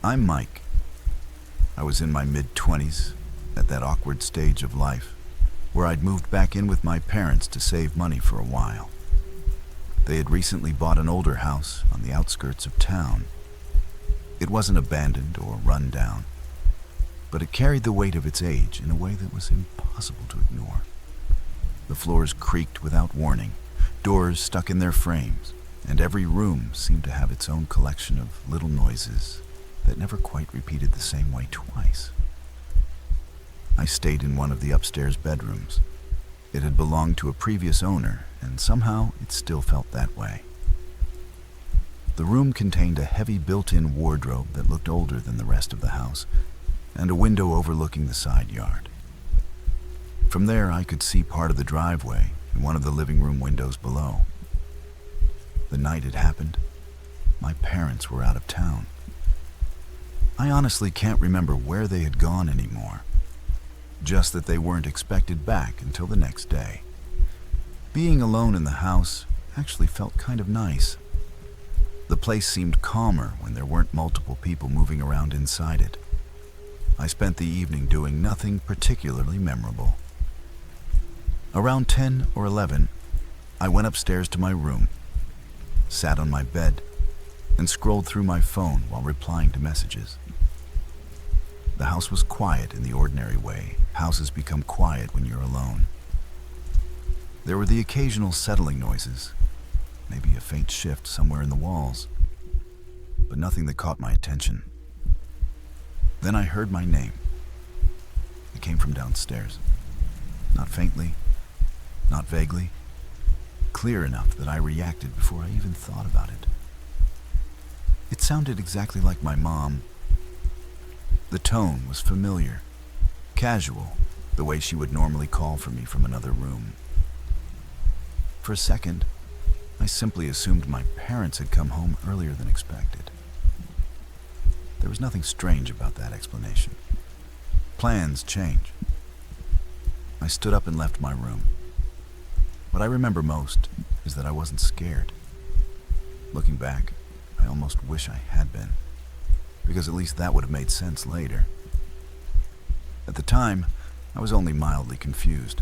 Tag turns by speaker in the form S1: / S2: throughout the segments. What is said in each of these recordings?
S1: I'm Mike. I was in my mid-20s, at that awkward stage of life, where I'd moved back in with my parents to save money for a while. They had recently bought an older house on the outskirts of town. It wasn't abandoned or run down, but it carried the weight of its age in a way that was impossible to ignore. The floors creaked without warning, doors stuck in their frames, and every room seemed to have its own collection of little noises that never quite repeated the same way twice. I stayed in one of the upstairs bedrooms. It had belonged to a previous owner, and somehow it still felt that way. The room contained a heavy built-in wardrobe that looked older than the rest of the house, and a window overlooking the side yard. From there, I could see part of the driveway and one of the living room windows below. The night it happened, my parents were out of town. I honestly can't remember where they had gone anymore, just that they weren't expected back until the next day. Being alone in the house actually felt kind of nice. The place seemed calmer when there weren't multiple people moving around inside it. I spent the evening doing nothing particularly memorable. Around 10 or 11, I went upstairs to my room, sat on my bed, and scrolled through my phone while replying to messages. The house was quiet in the ordinary way houses become quiet when you're alone. There were the occasional settling noises, maybe a faint shift somewhere in the walls, but nothing that caught my attention. Then I heard my name. It came from downstairs. Not faintly, not vaguely, clear enough that I reacted before I even thought about it. It sounded exactly like my mom. The tone was familiar, casual, the way she would normally call for me from another room. For a second, I simply assumed my parents had come home earlier than expected. There was nothing strange about that explanation. Plans change. I stood up and left my room. What I remember most is that I wasn't scared. Looking back, I almost wish I had been, because at least that would have made sense later. At the time, I was only mildly confused.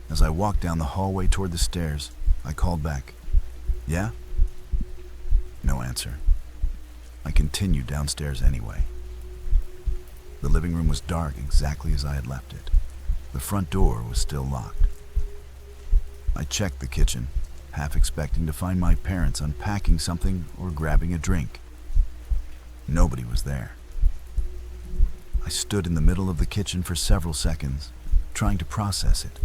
S1: As I walked down the hallway toward the stairs, I called back, "Yeah?" No answer. I continued downstairs anyway. The living room was dark exactly as I had left it. The front door was still locked. I checked the kitchen, half expecting to find my parents unpacking something or grabbing a drink. Nobody was there. I stood in the middle of the kitchen for several seconds, trying to process it.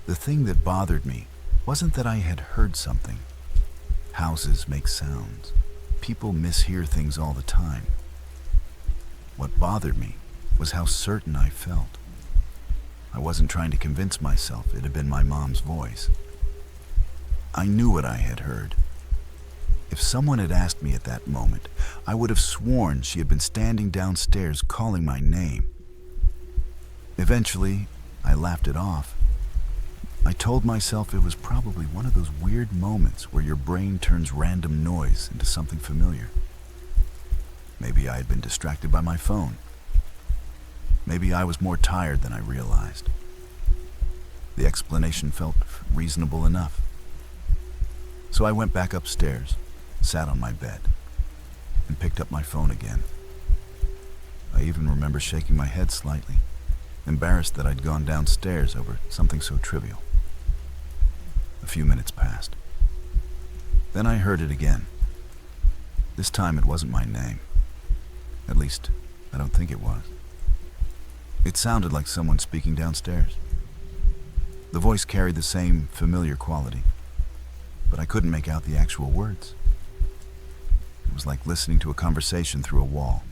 S1: The thing that bothered me wasn't that I had heard something. Houses make sounds. People mishear things all the time. What bothered me was how certain I felt. I wasn't trying to convince myself it had been my mom's voice. I knew what I had heard. If someone had asked me at that moment, I would have sworn she had been standing downstairs calling my name. Eventually, I laughed it off. I told myself it was probably one of those weird moments where your brain turns random noise into something familiar. Maybe I had been distracted by my phone. Maybe I was more tired than I realized. The explanation felt reasonable enough. So I went back upstairs, sat on my bed, and picked up my phone again. I even remember shaking my head slightly, embarrassed that I'd gone downstairs over something so trivial. A few minutes passed. Then I heard it again. This time it wasn't my name. At least, I don't think it was. It sounded like someone speaking downstairs. The voice carried the same familiar quality, but I couldn't make out the actual words. It was like listening to a conversation through a wall,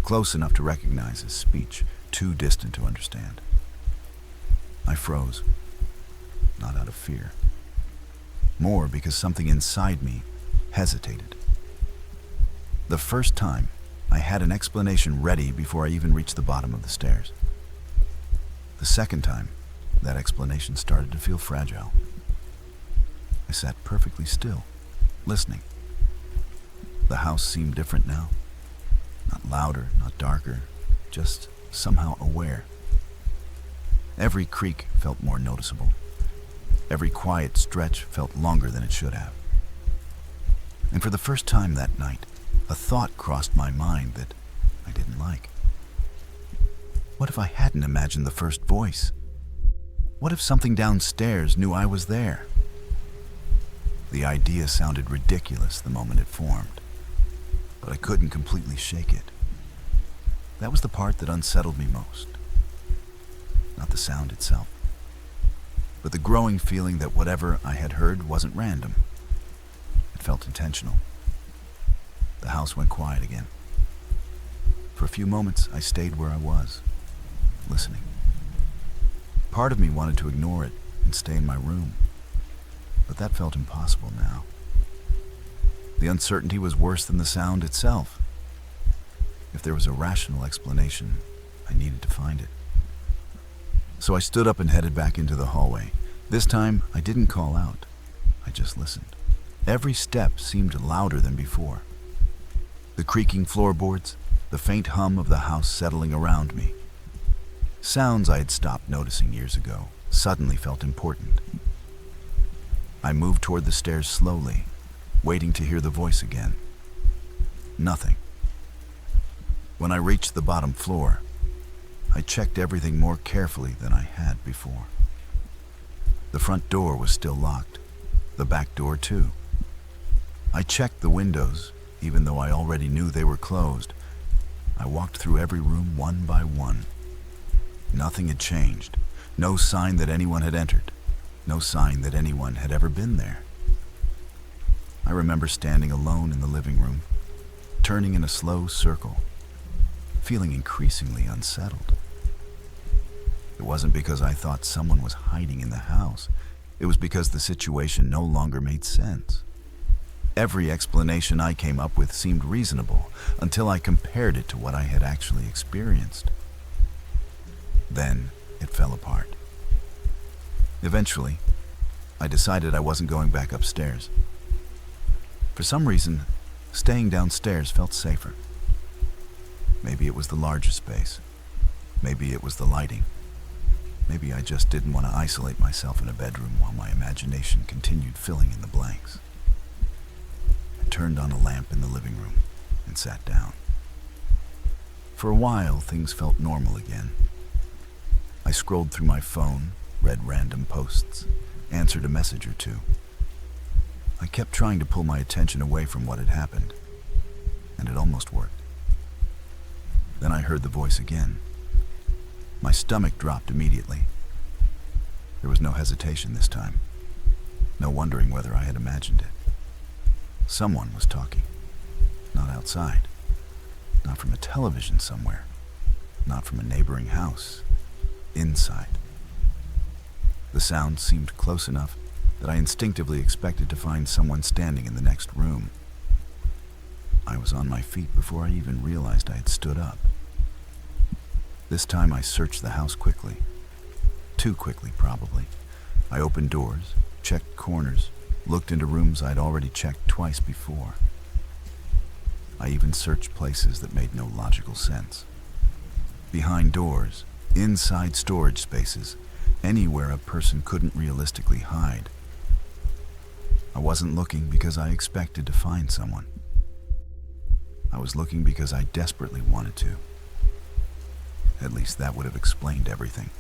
S1: close enough to recognize as speech, too distant to understand. I froze, not out of fear, more because something inside me hesitated. The first time, I had an explanation ready before I even reached the bottom of the stairs. The second time, that explanation started to feel fragile. I sat perfectly still, listening. The house seemed different now. Not louder, not darker, just somehow aware. Every creak felt more noticeable. Every quiet stretch felt longer than it should have. And for the first time that night, a thought crossed my mind that I didn't like. What if I hadn't imagined the first voice? What if something downstairs knew I was there? The idea sounded ridiculous the moment it formed, but I couldn't completely shake it. That was the part that unsettled me most. Not the sound itself, but the growing feeling that whatever I had heard wasn't random. It felt intentional. The house went quiet again. For a few moments, I stayed where I was, listening. Part of me wanted to ignore it and stay in my room, but that felt impossible now. The uncertainty was worse than the sound itself. If there was a rational explanation, I needed to find it. So I stood up and headed back into the hallway. This time, I didn't call out. I just listened. Every step seemed louder than before. The creaking floorboards, the faint hum of the house settling around me. Sounds I had stopped noticing years ago suddenly felt important. I moved toward the stairs slowly, waiting to hear the voice again. Nothing. When I reached the bottom floor, I checked everything more carefully than I had before. The front door was still locked, the back door too. I checked the windows, even though I already knew they were closed. I walked through every room one by one. Nothing had changed. No sign that anyone had entered. No sign that anyone had ever been there. I remember standing alone in the living room, turning in a slow circle, feeling increasingly unsettled. It wasn't because I thought someone was hiding in the house. It was because the situation no longer made sense. Every explanation I came up with seemed reasonable until I compared it to what I had actually experienced. Then it fell apart. Eventually, I decided I wasn't going back upstairs. For some reason, staying downstairs felt safer. Maybe it was the larger space. Maybe it was the lighting. Maybe I just didn't want to isolate myself in a bedroom while my imagination continued filling in the blanks. I turned on a lamp in the living room and sat down. For a while, things felt normal again. I scrolled through my phone, read random posts, answered a message or two. I kept trying to pull my attention away from what had happened, and it almost worked. Then I heard the voice again. My stomach dropped immediately. There was no hesitation this time, no wondering whether I had imagined it. Someone was talking, not outside, not from a television somewhere, not from a neighboring house, inside. The sound seemed close enough that I instinctively expected to find someone standing in the next room. I was on my feet before I even realized I had stood up. This time I searched the house quickly. Too quickly, probably. I opened doors, checked corners, looked into rooms I'd already checked twice before. I even searched places that made no logical sense. Behind doors, inside storage spaces, anywhere a person couldn't realistically hide. I wasn't looking because I expected to find someone. I was looking because I desperately wanted to. At least that would have explained everything.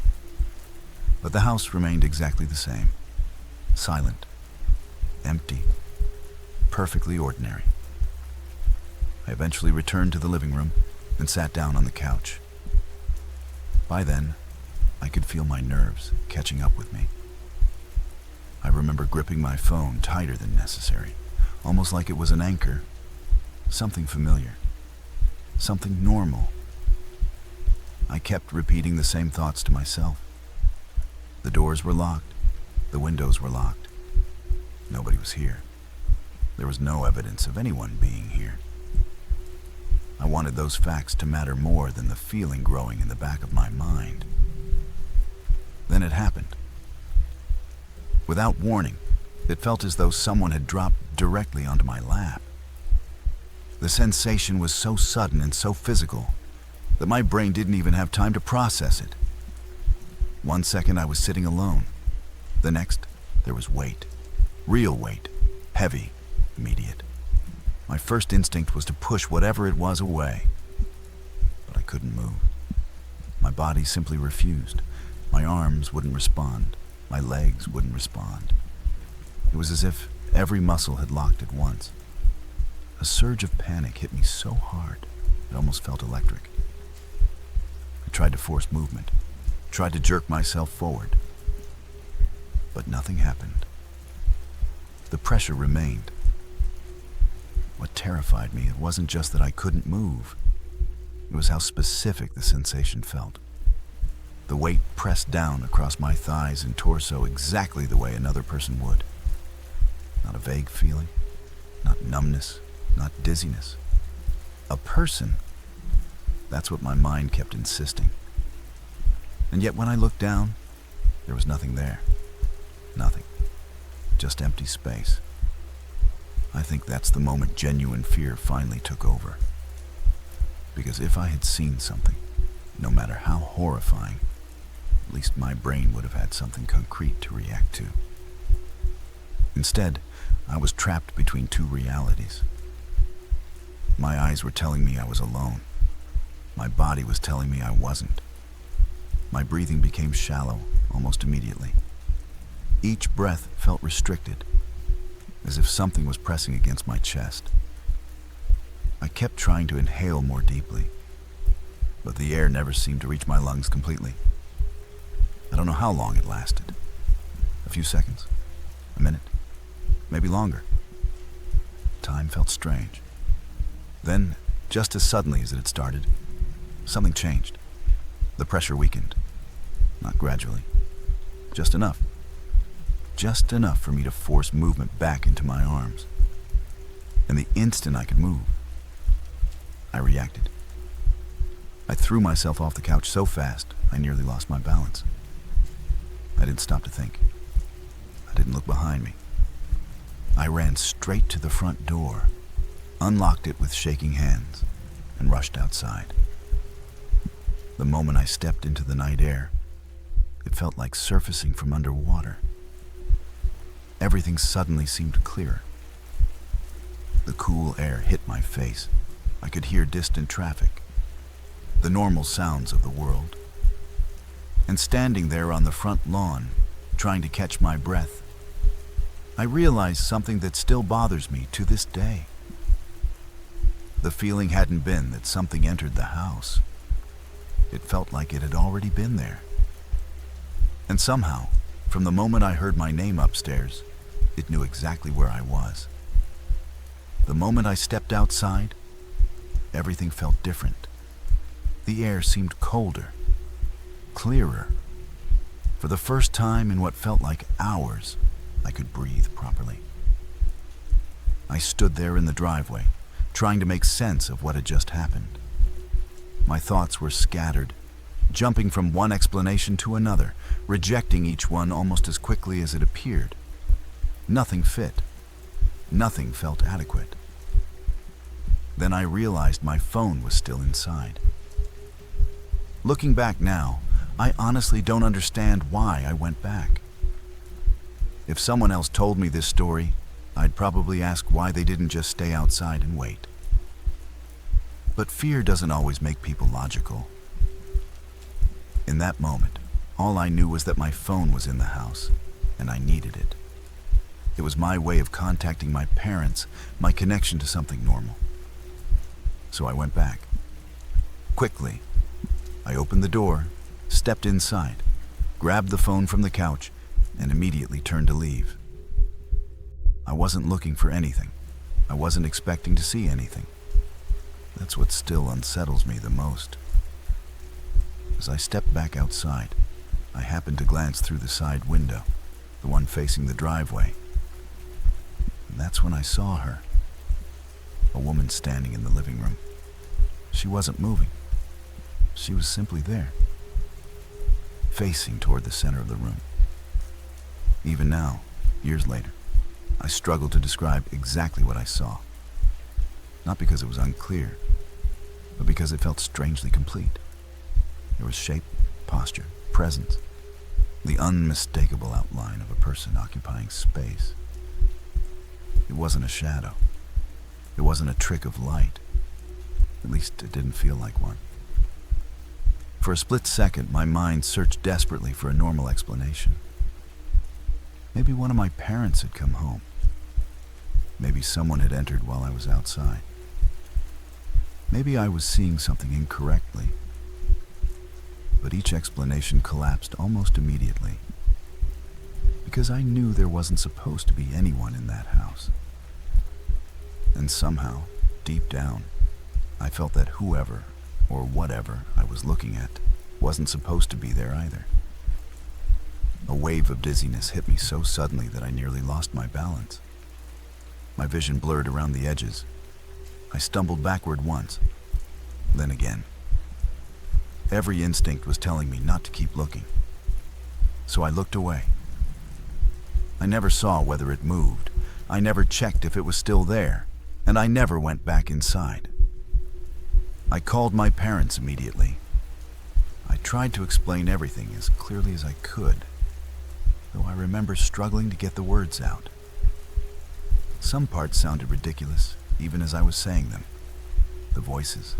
S1: But the house remained exactly the same. Silent, empty, perfectly ordinary. I eventually returned to the living room and sat down on the couch. By then, I could feel my nerves catching up with me. I remember gripping my phone tighter than necessary, almost like it was an anchor. Something familiar. Something normal. I kept repeating the same thoughts to myself. The doors were locked. The windows were locked. Nobody was here. There was no evidence of anyone being here. I wanted those facts to matter more than the feeling growing in the back of my mind. Then it happened. Without warning, it felt as though someone had dropped directly onto my lap. The sensation was so sudden and so physical that my brain didn't even have time to process it. One second I was sitting alone. The next, there was weight. Real weight. Heavy. Immediate. My first instinct was to push whatever it was away. But I couldn't move. My body simply refused. My arms wouldn't respond. My legs wouldn't respond. It was as if every muscle had locked at once. A surge of panic hit me so hard, it almost felt electric. I tried to force movement, tried to jerk myself forward, but nothing happened. The pressure remained. What terrified me, it wasn't just that I couldn't move. It was how specific the sensation felt. The weight pressed down across my thighs and torso exactly the way another person would. Not a vague feeling, not numbness, not dizziness. A person. That's what my mind kept insisting. And yet when I looked down, there was nothing there. Nothing. Just empty space. I think that's the moment genuine fear finally took over. Because if I had seen something, no matter how horrifying, at least my brain would have had something concrete to react to. Instead, I was trapped between two realities. My eyes were telling me I was alone. My body was telling me I wasn't. My breathing became shallow almost immediately. Each breath felt restricted, as if something was pressing against my chest. I kept trying to inhale more deeply, but the air never seemed to reach my lungs completely. I don't know how long it lasted. A few seconds, a minute, maybe longer. Time felt strange. Then, just as suddenly as it had started, something changed. The pressure weakened. Not gradually. Just enough. Just enough for me to force movement back into my arms. And the instant I could move, I reacted. I threw myself off the couch so fast, I nearly lost my balance. I didn't stop to think. I didn't look behind me. I ran straight to the front door, unlocked it with shaking hands, and rushed outside. The moment I stepped into the night air, it felt like surfacing from underwater. Everything suddenly seemed clearer. The cool air hit my face. I could hear distant traffic, the normal sounds of the world. And standing there on the front lawn, trying to catch my breath, I realized something that still bothers me to this day. The feeling hadn't been that something entered the house. It felt like it had already been there. And somehow, from the moment I heard my name upstairs, it knew exactly where I was. The moment I stepped outside, everything felt different. The air seemed colder, clearer. For the first time in what felt like hours, I could breathe properly. I stood there in the driveway, trying to make sense of what had just happened. My thoughts were scattered, jumping from one explanation to another, rejecting each one almost as quickly as it appeared. Nothing fit. Nothing felt adequate. Then I realized my phone was still inside. Looking back now, I honestly don't understand why I went back. If someone else told me this story, I'd probably ask why they didn't just stay outside and wait. But fear doesn't always make people logical. In that moment, all I knew was that my phone was in the house, and I needed it. It was my way of contacting my parents, my connection to something normal. So I went back. Quickly, I opened the door, stepped inside, grabbed the phone from the couch, and immediately turned to leave. I wasn't looking for anything. I wasn't expecting to see anything. That's what still unsettles me the most. As I stepped back outside, I happened to glance through the side window, the one facing the driveway. And that's when I saw her. A woman standing in the living room. She wasn't moving. She was simply there, facing toward the center of the room. Even now, years later, I struggle to describe exactly what I saw. not because it was unclear, but because it felt strangely complete. There was shape, posture, presence, the unmistakable outline of a person occupying space. It wasn't a shadow. It wasn't a trick of light. At least it didn't feel like one. For a split second, my mind searched desperately for a normal explanation. Maybe one of my parents had come home. Maybe someone had entered while I was outside. Maybe I was seeing something incorrectly. But each explanation collapsed almost immediately, because I knew there wasn't supposed to be anyone in that house. And somehow, deep down, I felt that whoever or whatever I was looking at wasn't supposed to be there either. A wave of dizziness hit me so suddenly that I nearly lost my balance. My vision blurred around the edges. I stumbled backward once, then again. Every instinct was telling me not to keep looking, so I looked away. I never saw whether it moved. I never checked if it was still there, and I never went back inside. I called my parents immediately. I tried to explain everything as clearly as I could, though I remember struggling to get the words out. Some parts sounded ridiculous, even as I was saying them. The voices,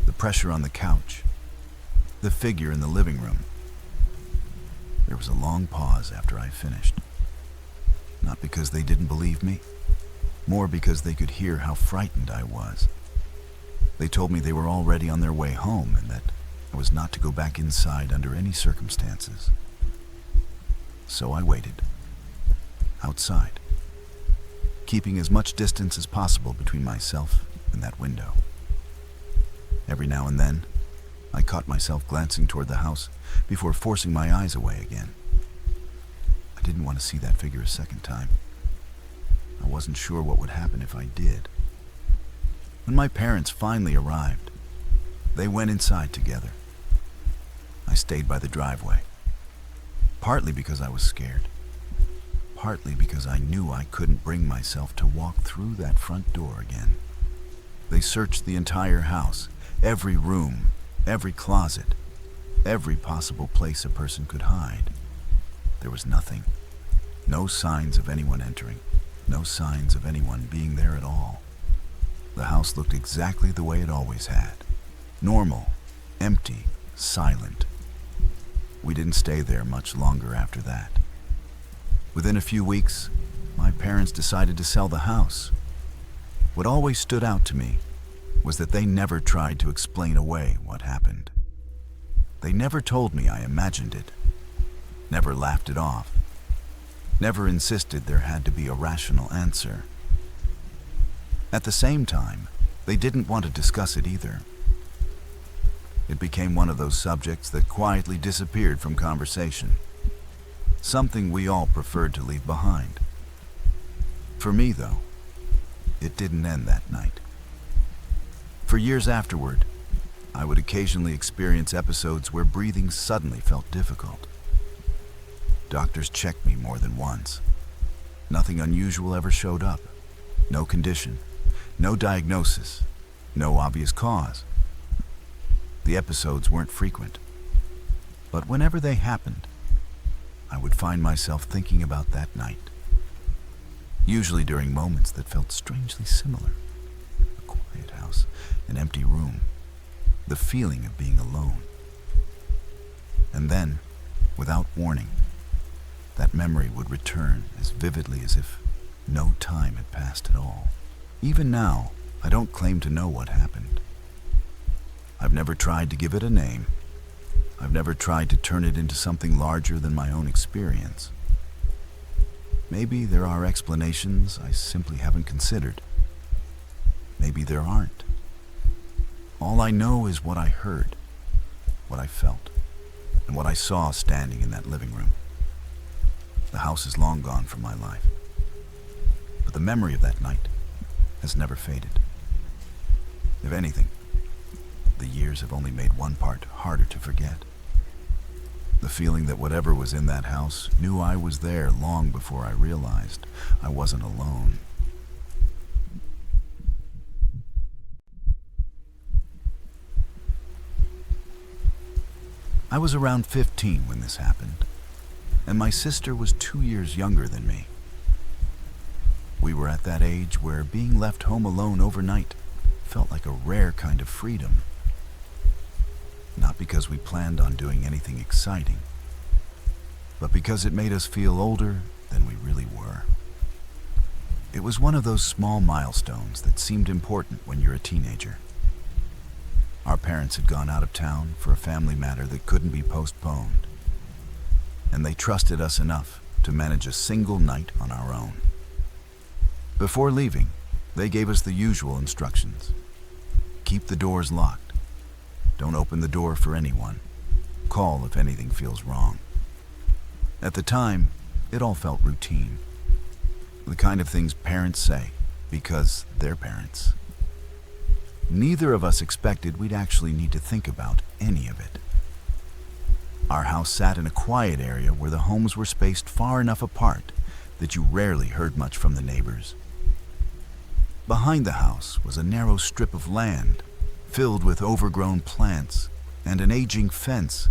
S1: the pressure on the couch, the figure in the living room. There was a long pause after I finished. Not because they didn't believe me, more because they could hear how frightened I was. They told me they were already on their way home and that I was not to go back inside under any circumstances. So I waited, outside, keeping as much distance as possible between myself and that window. Every now and then, I caught myself glancing toward the house before forcing my eyes away again. I didn't want to see that figure a second time. I wasn't sure what would happen if I did. When my parents finally arrived, they went inside together. I stayed by the driveway, partly because I was scared, partly because I knew I couldn't bring myself to walk through that front door again. They searched the entire house, every room, every closet, every possible place a person could hide. There was nothing. No signs of anyone entering, no signs of anyone being there at all. The house looked exactly the way it always had. Normal, empty, silent. We didn't stay there much longer after that. Within a few weeks, my parents decided to sell the house. What always stood out to me was that they never tried to explain away what happened. They never told me I imagined it, never laughed it off, never insisted there had to be a rational answer. At the same time, they didn't want to discuss it either. It became one of those subjects that quietly disappeared from conversation, something we all preferred to leave behind. For me, though, it didn't end that night. For years afterward, I would occasionally experience episodes where breathing suddenly felt difficult. Doctors checked me more than once. Nothing unusual ever showed up. No condition, no diagnosis, no obvious cause. The episodes weren't frequent, but whenever they happened, I would find myself thinking about that night, usually during moments that felt strangely similar. A quiet house, an empty room, the feeling of being alone. And then, without warning, that memory would return as vividly as if no time had passed at all. Even now, I don't claim to know what happened. I've never tried to give it a name. I've never tried to turn it into something larger than my own experience. Maybe there are explanations I simply haven't considered. Maybe there aren't. All I know is what I heard, what I felt, and what I saw standing in that living room. The house is long gone from my life, but the memory of that night has never faded. If anything, the years have only made one part harder to forget. The feeling that whatever was in that house knew I was there long before I realized I wasn't alone. I was around 15 when this happened, and my sister was 2 years younger than me. We were at that age where being left home alone overnight felt like a rare kind of freedom. Not because we planned on doing anything exciting, but because it made us feel older than we really were. It was one of those small milestones that seemed important when you're a teenager. Our parents had gone out of town for a family matter that couldn't be postponed, and they trusted us enough to manage a single night on our own. Before leaving, they gave us the usual instructions. Keep the doors locked. Don't open the door for anyone. Call if anything feels wrong. At the time, it all felt routine. The kind of things parents say because they're parents. Neither of us expected we'd actually need to think about any of it. Our house sat in a quiet area where the homes were spaced far enough apart that you rarely heard much from the neighbors. Behind the house was a narrow strip of land filled with overgrown plants and an aging fence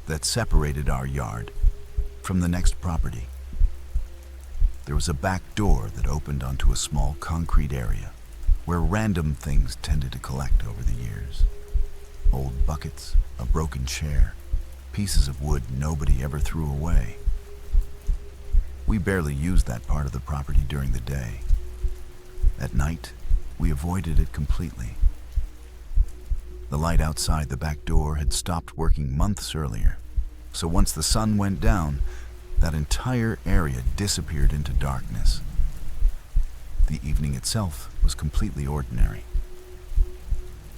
S1: that separated our yard from the next property. There was a back door that opened onto a small concrete area where random things tended to collect over the years. Old buckets, a broken chair, pieces of wood nobody ever threw away. We barely used that part of the property during the day. At night, we avoided it completely. The light outside the back door had stopped working months earlier, so once the sun went down, that entire area disappeared into darkness. The evening itself was completely ordinary.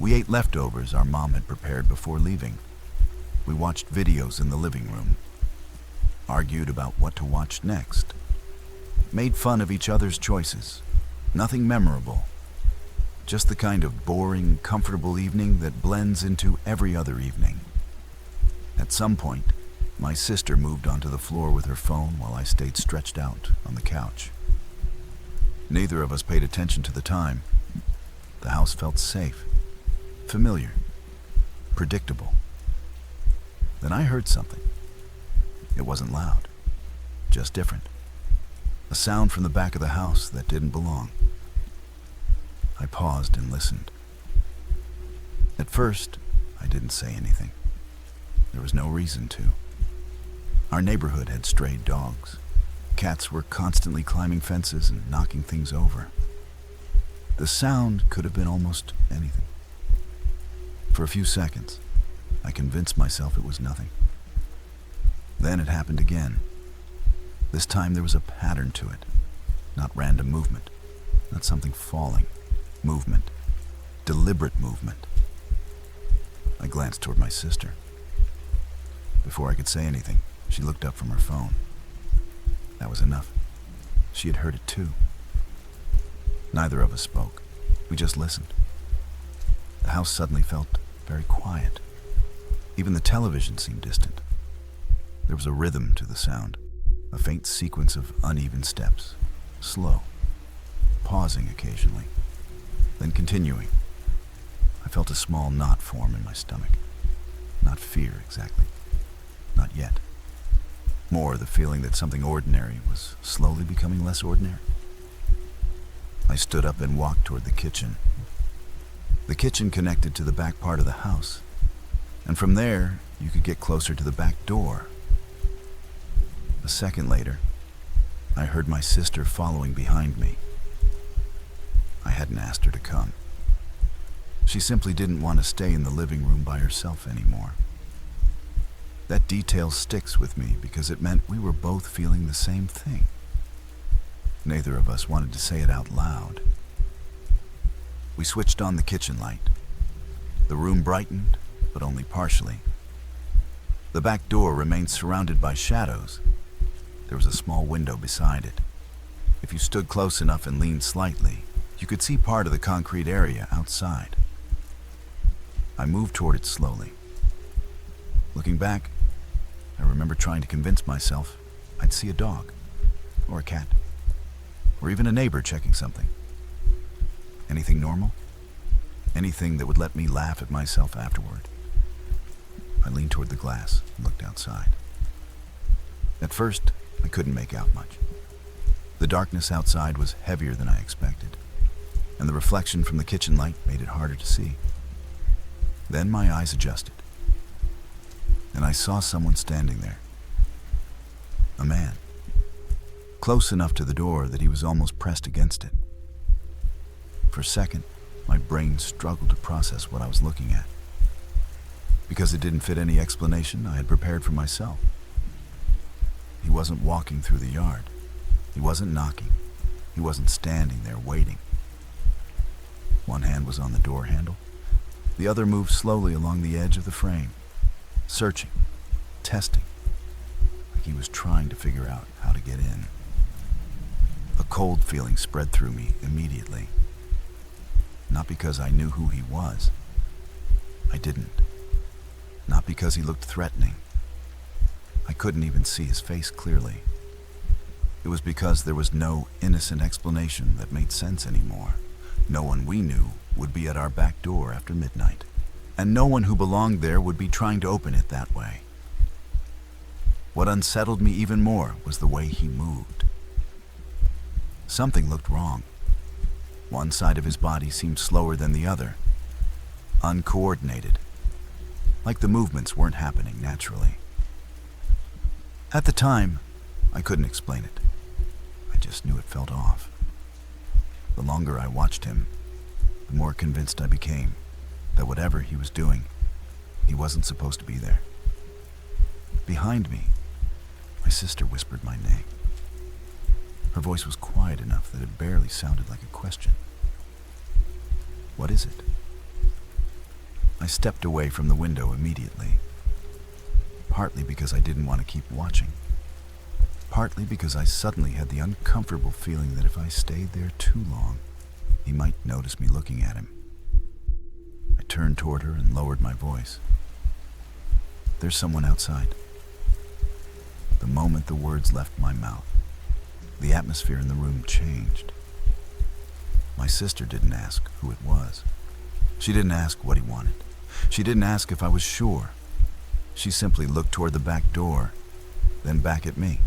S1: We ate leftovers our mom had prepared before leaving. We watched videos in the living room, argued about what to watch next, made fun of each other's choices. Nothing memorable, just the kind of boring, comfortable evening that blends into every other evening. At some point, my sister moved onto the floor with her phone while I stayed stretched out on the couch. Neither of us paid attention to the time. The house felt safe, familiar, predictable. Then I heard something. It wasn't loud, just different. A sound from the back of the house that didn't belong. I paused and listened. At first, I didn't say anything. There was no reason to. Our neighborhood had strayed dogs. Cats were constantly climbing fences and knocking things over. The sound could have been almost anything. For a few seconds, I convinced myself it was nothing. Then it happened again. This time there was a pattern to it, not random movement, not something falling. Movement, deliberate movement. I glanced toward my sister. Before I could say anything, she looked up from her phone. That was enough. She had heard it too. Neither of us spoke. We just listened. The house suddenly felt very quiet. Even the television seemed distant. There was a rhythm to the sound, a faint sequence of uneven steps, slow, pausing occasionally, then continuing. I felt a small knot form in my stomach. Not fear, exactly. Not yet. More the feeling that something ordinary was slowly becoming less ordinary. I stood up and walked toward the kitchen. The kitchen connected to the back part of the house, and from there, you could get closer to the back door. A second later, I heard my sister following behind me. I hadn't asked her to come. She simply didn't want to stay in the living room by herself anymore. That detail sticks with me because it meant we were both feeling the same thing. Neither of us wanted to say it out loud. We switched on the kitchen light. The room brightened, but only partially. The back door remained surrounded by shadows. There was a small window beside it. If you stood close enough and leaned slightly, you could see part of the concrete area outside. I moved toward it slowly. Looking back, I remember trying to convince myself I'd see a dog, or a cat, or even a neighbor checking something. Anything normal? Anything that would let me laugh at myself afterward. I leaned toward the glass and looked outside. At first, I couldn't make out much. The darkness outside was heavier than I expected, and the reflection from the kitchen light made it harder to see. Then my eyes adjusted, and I saw someone standing there. A man, close enough to the door that he was almost pressed against it. For a second, my brain struggled to process what I was looking at, because it didn't fit any explanation I had prepared for myself. He wasn't walking through the yard. He wasn't knocking. He wasn't standing there waiting. One hand was on the door handle. The other moved slowly along the edge of the frame, searching, testing, like he was trying to figure out how to get in. A cold feeling spread through me immediately. Not because I knew who he was. I didn't. Not because he looked threatening. I couldn't even see his face clearly. It was because there was no innocent explanation that made sense anymore. No one we knew would be at our back door after midnight, and no one who belonged there would be trying to open it that way. What unsettled me even more was the way he moved. Something looked wrong. One side of his body seemed slower than the other, uncoordinated, like the movements weren't happening naturally. At the time, I couldn't explain it. I just knew it felt off. The longer I watched him, the more convinced I became that whatever he was doing, he wasn't supposed to be there. Behind me, my sister whispered my name. Her voice was quiet enough that it barely sounded like a question. "What is it?" I stepped away from the window immediately, partly because I didn't want to keep watching, partly because I suddenly had the uncomfortable feeling that if I stayed there too long, he might notice me looking at him. I turned toward her and lowered my voice. "There's someone outside." The moment the words left my mouth, the atmosphere in the room changed. My sister didn't ask who it was. She didn't ask what he wanted. She didn't ask if I was sure. She simply looked toward the back door, then back at me.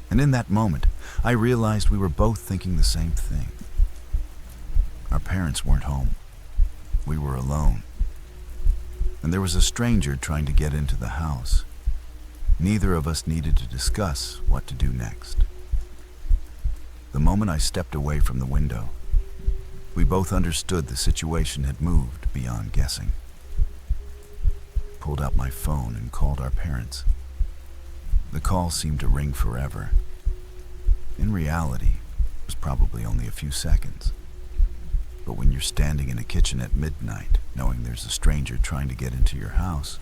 S1: And in that moment, I realized we were both thinking the same thing. Our parents weren't home. We were alone. And there was a stranger trying to get into the house. Neither of us needed to discuss what to do next. The moment I stepped away from the window, we both understood the situation had moved beyond guessing. Pulled out my phone and called our parents. The call seemed to ring forever. In reality, it was probably only a few seconds. But when you're standing in a kitchen at midnight, knowing there's a stranger trying to get into your house,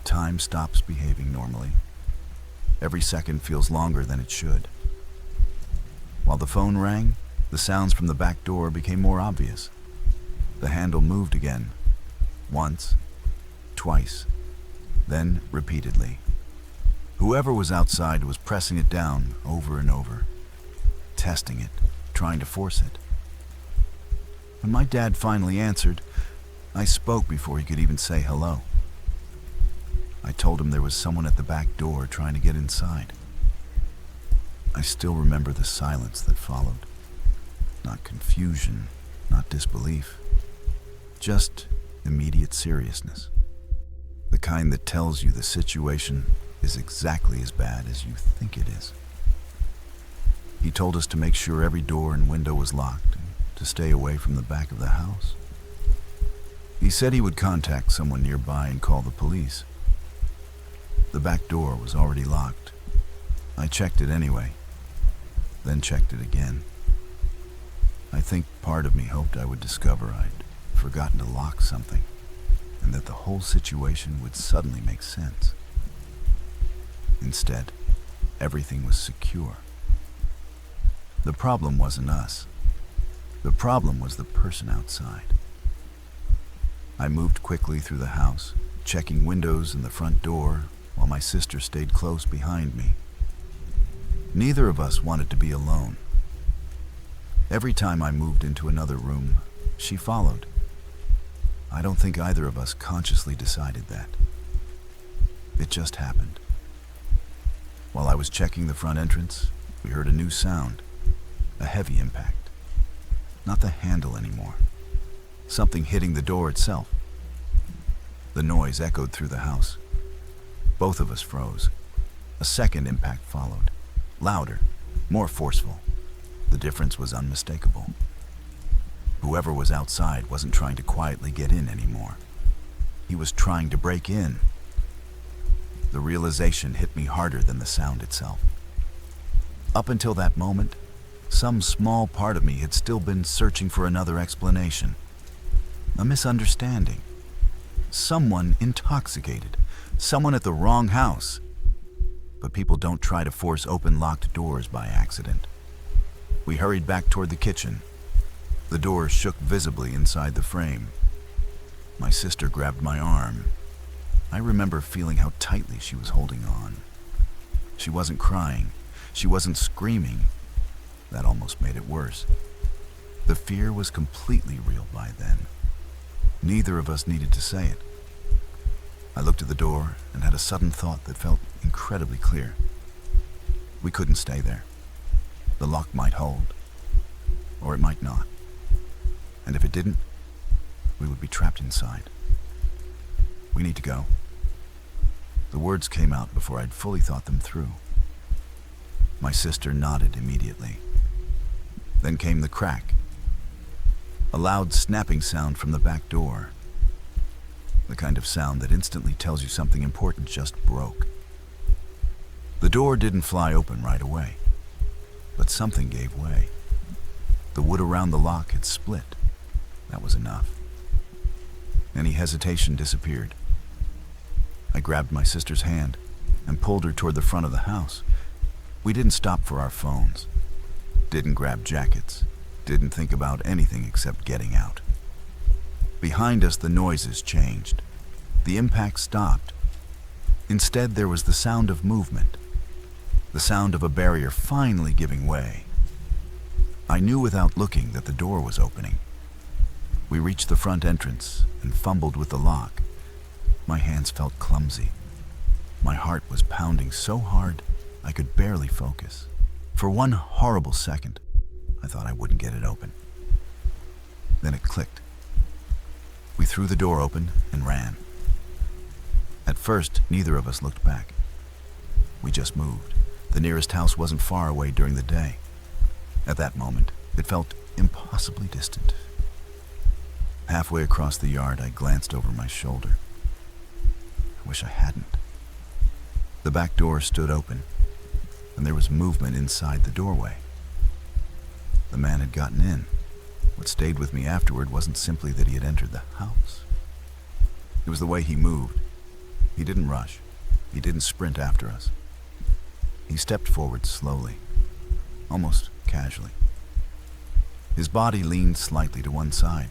S1: time stops behaving normally. Every second feels longer than it should. While the phone rang, the sounds from the back door became more obvious. The handle moved again, once, twice, then repeatedly. Whoever was outside was pressing it down over and over, testing it, trying to force it. When my dad finally answered, I spoke before he could even say hello. I told him there was someone at the back door trying to get inside. I still remember the silence that followed. Not confusion, not disbelief, just immediate seriousness. The kind that tells you the situation is exactly as bad as you think it is. He told us to make sure every door and window was locked and to stay away from the back of the house. He said he would contact someone nearby and call the police. The back door was already locked. I checked it anyway, then checked it again. I think part of me hoped I would discover I'd forgotten to lock something, and that the whole situation would suddenly make sense. Instead, everything was secure. The problem wasn't us. The problem was the person outside. I moved quickly through the house, checking windows and the front door, while my sister stayed close behind me. Neither of us wanted to be alone. Every time I moved into another room, she followed. I don't think either of us consciously decided that. It just happened. While I was checking the front entrance, we heard a new sound, a heavy impact. Not the handle anymore. Something hitting the door itself. The noise echoed through the house. Both of us froze. A second impact followed. Louder, more forceful. The difference was unmistakable. Whoever was outside wasn't trying to quietly get in anymore. He was trying to break in. The realization hit me harder than the sound itself. Up until that moment, some small part of me had still been searching for another explanation. A misunderstanding. Someone intoxicated. Someone at the wrong house. But people don't try to force open locked doors by accident. We hurried back toward the kitchen. The door shook visibly inside the frame. My sister grabbed my arm. I remember feeling how tightly she was holding on. She wasn't crying. She wasn't screaming. That almost made it worse. The fear was completely real by then. Neither of us needed to say it. I looked at the door and had a sudden thought that felt incredibly clear. We couldn't stay there. The lock might hold, or it might not. And if it didn't, we would be trapped inside. We need to go. The words came out before I'd fully thought them through. My sister nodded immediately. Then came the crack. A loud snapping sound from the back door. The kind of sound that instantly tells you something important just broke. The door didn't fly open right away, but something gave way. The wood around the lock had split. That was enough. Any hesitation disappeared. I grabbed my sister's hand and pulled her toward the front of the house. We didn't stop for our phones. Didn't grab jackets. Didn't think about anything except getting out. Behind us, the noises changed. The impact stopped. Instead, there was the sound of movement. The sound of a barrier finally giving way. I knew without looking that the door was opening. We reached the front entrance and fumbled with the lock. My hands felt clumsy. My heart was pounding so hard I could barely focus. For one horrible second, I thought I wouldn't get it open. Then it clicked. We threw the door open and ran. At first, neither of us looked back. We just moved. The nearest house wasn't far away during the day. At that moment, it felt impossibly distant. Halfway across the yard, I glanced over my shoulder. I wish I hadn't. The back door stood open, and there was movement inside the doorway. The man had gotten in. What stayed with me afterward wasn't simply that he had entered the house. It was the way he moved. He didn't rush. He didn't sprint after us. He stepped forward slowly, almost casually. His body leaned slightly to one side.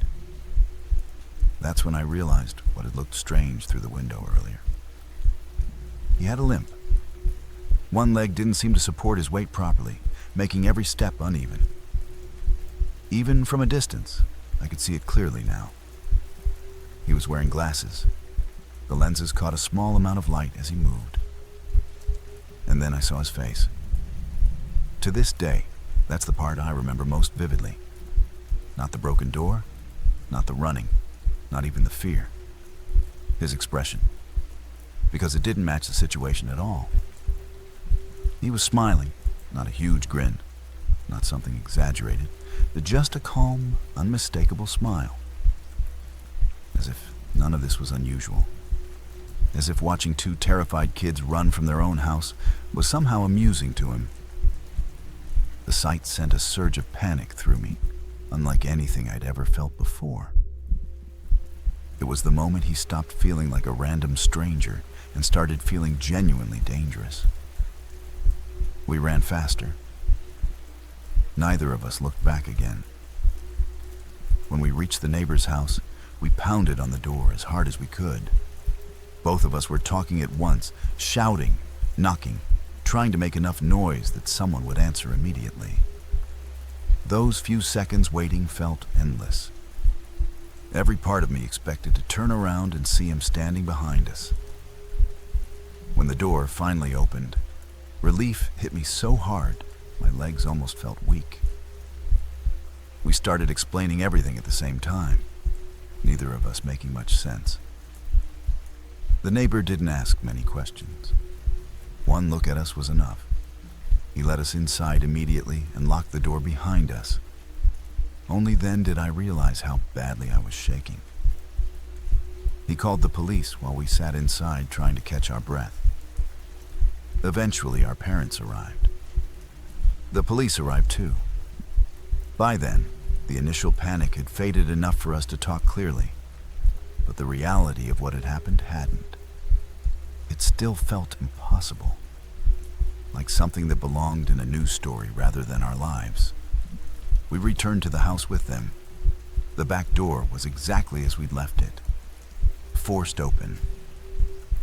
S1: That's when I realized what had looked strange through the window earlier. He had a limp. One leg didn't seem to support his weight properly, making every step uneven. Even from a distance, I could see it clearly now. He was wearing glasses. The lenses caught a small amount of light as he moved. And then I saw his face. To this day, that's the part I remember most vividly. Not the broken door, not the running, not even the fear. His expression. Because it didn't match the situation at all. He was smiling, not a huge grin, not something exaggerated, but just a calm, unmistakable smile. As if none of this was unusual. As if watching two terrified kids run from their own house was somehow amusing to him. The sight sent a surge of panic through me, unlike anything I'd ever felt before. It was the moment he stopped feeling like a random stranger and started feeling genuinely dangerous. We ran faster. Neither of us looked back again. When we reached the neighbor's house, we pounded on the door as hard as we could. Both of us were talking at once, shouting, knocking, trying to make enough noise that someone would answer immediately. Those few seconds waiting felt endless. Every part of me expected to turn around and see him standing behind us. When the door finally opened, relief hit me so hard, my legs almost felt weak. We started explaining everything at the same time, neither of us making much sense. The neighbor didn't ask many questions. One look at us was enough. He let us inside immediately and locked the door behind us. Only then did I realize how badly I was shaking. He called the police while we sat inside trying to catch our breath. Eventually, our parents arrived. The police arrived too. By then, the initial panic had faded enough for us to talk clearly, but the reality of what had happened hadn't. It still felt impossible, like something that belonged in a news story rather than our lives. We returned to the house with them. The back door was exactly as we'd left it, forced open.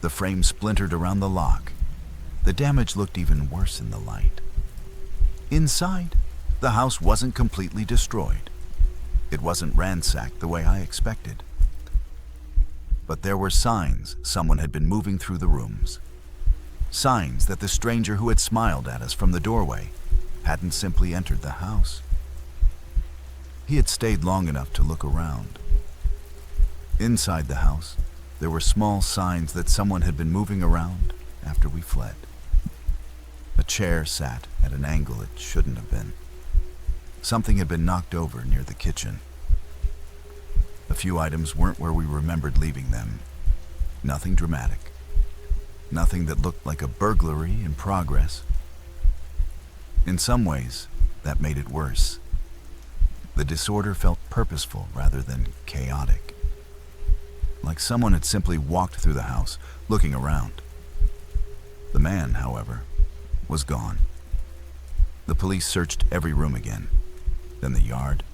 S1: The frame splintered around the lock. The damage looked even worse in the light. Inside, the house wasn't completely destroyed. It wasn't ransacked the way I expected. But there were signs someone had been moving through the rooms. Signs that the stranger who had smiled at us from the doorway hadn't simply entered the house. He had stayed long enough to look around. Inside the house, there were small signs that someone had been moving around after we fled. A chair sat at an angle it shouldn't have been. Something had been knocked over near the kitchen. A few items weren't where we remembered leaving them. Nothing dramatic. Nothing that looked like a burglary in progress. In some ways, that made it worse. The disorder felt purposeful rather than chaotic. Like someone had simply walked through the house, looking around. The man, however, was gone. The police searched every room again, then the yard,